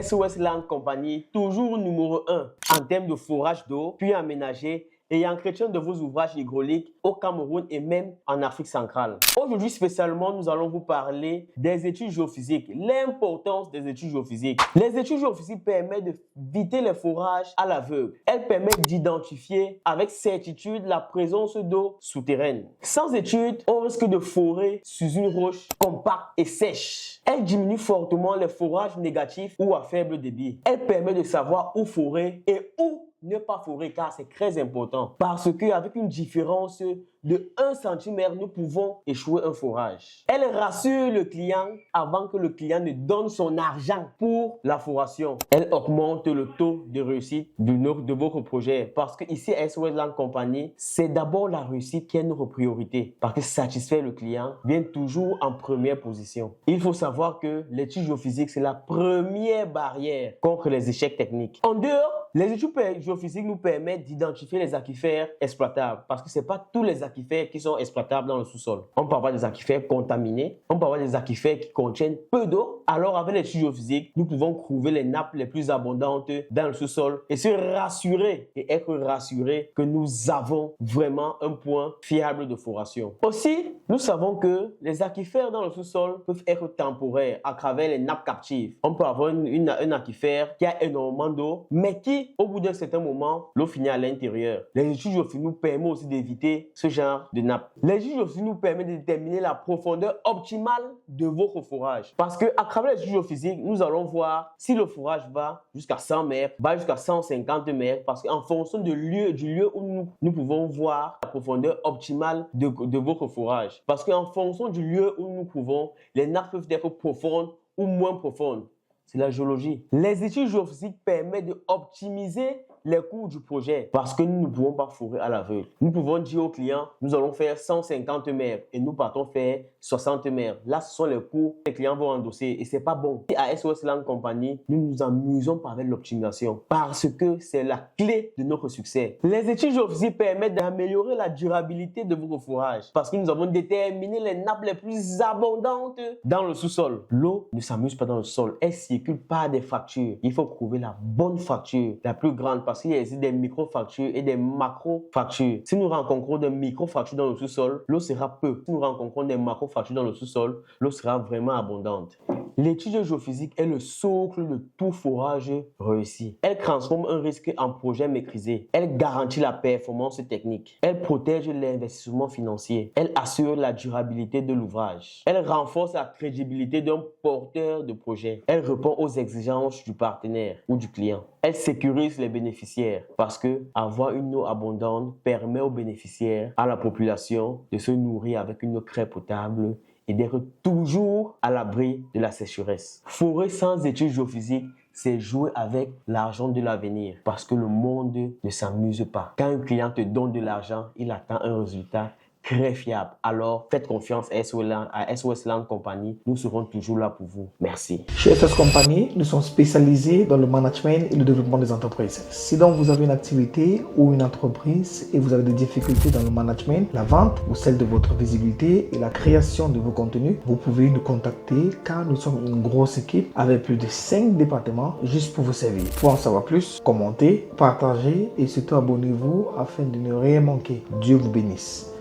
SOS Land Company, toujours numéro 1 en termes de forage d'eau, puis aménagé et entretien de vos ouvrages hydrauliques au Cameroun et même en Afrique centrale. Aujourd'hui, spécialement, nous allons vous parler des études géophysiques, l'importance des études géophysiques. Les études géophysiques permettent d'éviter les forages à l'aveugle. Elles permettent d'identifier avec certitude la présence d'eau souterraine. Sans études, on risque de forer sous une roche compacte et sèche. Elle diminue fortement les forages négatifs ou à faible débit. Elle permet de savoir où forer et où ne pas forer, car c'est très important. Parce qu'avec une différence de 1 cm, nous pouvons échouer un forage. Elle rassure le client avant que le client ne donne son argent pour la foration. Elle augmente le taux de réussite de votre projet. Parce qu'ici, à SOS Land Company, c'est d'abord la réussite qui est notre priorité. Parce que satisfaire le client vient toujours en première position. Il faut savoir que l'étude géophysique, c'est la première barrière contre les échecs techniques. En dehors, les études géophysiques nous permettent d'identifier les aquifères exploitables parce que ce n'est pas tous les aquifères qui sont exploitables dans le sous-sol. On peut avoir des aquifères contaminés, on peut avoir des aquifères qui contiennent peu d'eau. Alors avec l'étude géophysique, nous pouvons trouver les nappes les plus abondantes dans le sous-sol et se rassurer et être rassurés que nous avons vraiment un point fiable de foration. Aussi, nous savons que les aquifères dans le sous-sol peuvent être temporaires à travers les nappes captives. On peut avoir un aquifère qui a énormément d'eau, mais qui, au bout d'un certain moment, l'eau finit à l'intérieur. Les études géophysiques nous permettent aussi d'éviter ce genre de nappe. Les études géophysiques nous permettent de déterminer la profondeur optimale de votre forage. Parce qu'à travers les études géophysiques, nous allons voir si le forage va jusqu'à 100 mètres, va jusqu'à 150 mètres, parce qu'en fonction du lieu où nous pouvons voir la profondeur optimale de votre forage. Parce qu'en fonction du lieu où nous pouvons, les nappes peuvent être profondes ou moins profondes. C'est la géologie. Les études géophysiques permettent d'optimiser les coûts du projet parce que nous ne pouvons pas forer à l'aveugle. Nous pouvons dire au client, nous allons faire 150 mètres et nous partons faire 60 mètres. Là, ce sont les coûts que les clients vont endosser et ce n'est pas bon. À SOS Land Company, nous nous amusons par avec l'optimisation parce que c'est la clé de notre succès. Les études géophysiques permettent d'améliorer la durabilité de votre forage parce que nous avons déterminé les nappes les plus abondantes dans le sous-sol. L'eau ne s'amuse pas dans le sol, elle circule par des fractures. Il faut trouver la bonne fracture, la plus grande parce qu'il existe des micro-fractures et des macro-fractures. Si nous rencontrons des micro-fractures dans le sous-sol, l'eau sera peu. Si nous rencontrons des macro-fractures dans le sous-sol, l'eau sera vraiment abondante. L'étude géophysique est le socle de tout forage réussi. Elle transforme un risque en projet maîtrisé. Elle garantit la performance technique. Elle protège l'investissement financier. Elle assure la durabilité de l'ouvrage. Elle renforce la crédibilité d'un porteur de projet. Elle répond aux exigences du partenaire ou du client. Elle sécurise les bénéficiaires parce que avoir une eau abondante permet aux bénéficiaires, à la population de se nourrir avec une eau très potable et d'être toujours à l'abri de la sécheresse. Forer sans études géophysiques, c'est jouer avec l'argent de l'avenir parce que le monde ne s'amuse pas. Quand un client te donne de l'argent, il attend un résultat très fiable. Alors, faites confiance à SOS Land Company. Nous serons toujours là pour vous. Merci. Chez SOS Company, nous sommes spécialisés dans le management et le développement des entreprises. Si donc vous avez une activité ou une entreprise et vous avez des difficultés dans le management, la vente ou celle de votre visibilité et la création de vos contenus, vous pouvez nous contacter car nous sommes une grosse équipe avec plus de 5 départements juste pour vous servir. Pour en savoir plus, commentez, partagez et surtout abonnez-vous afin de ne rien manquer. Dieu vous bénisse.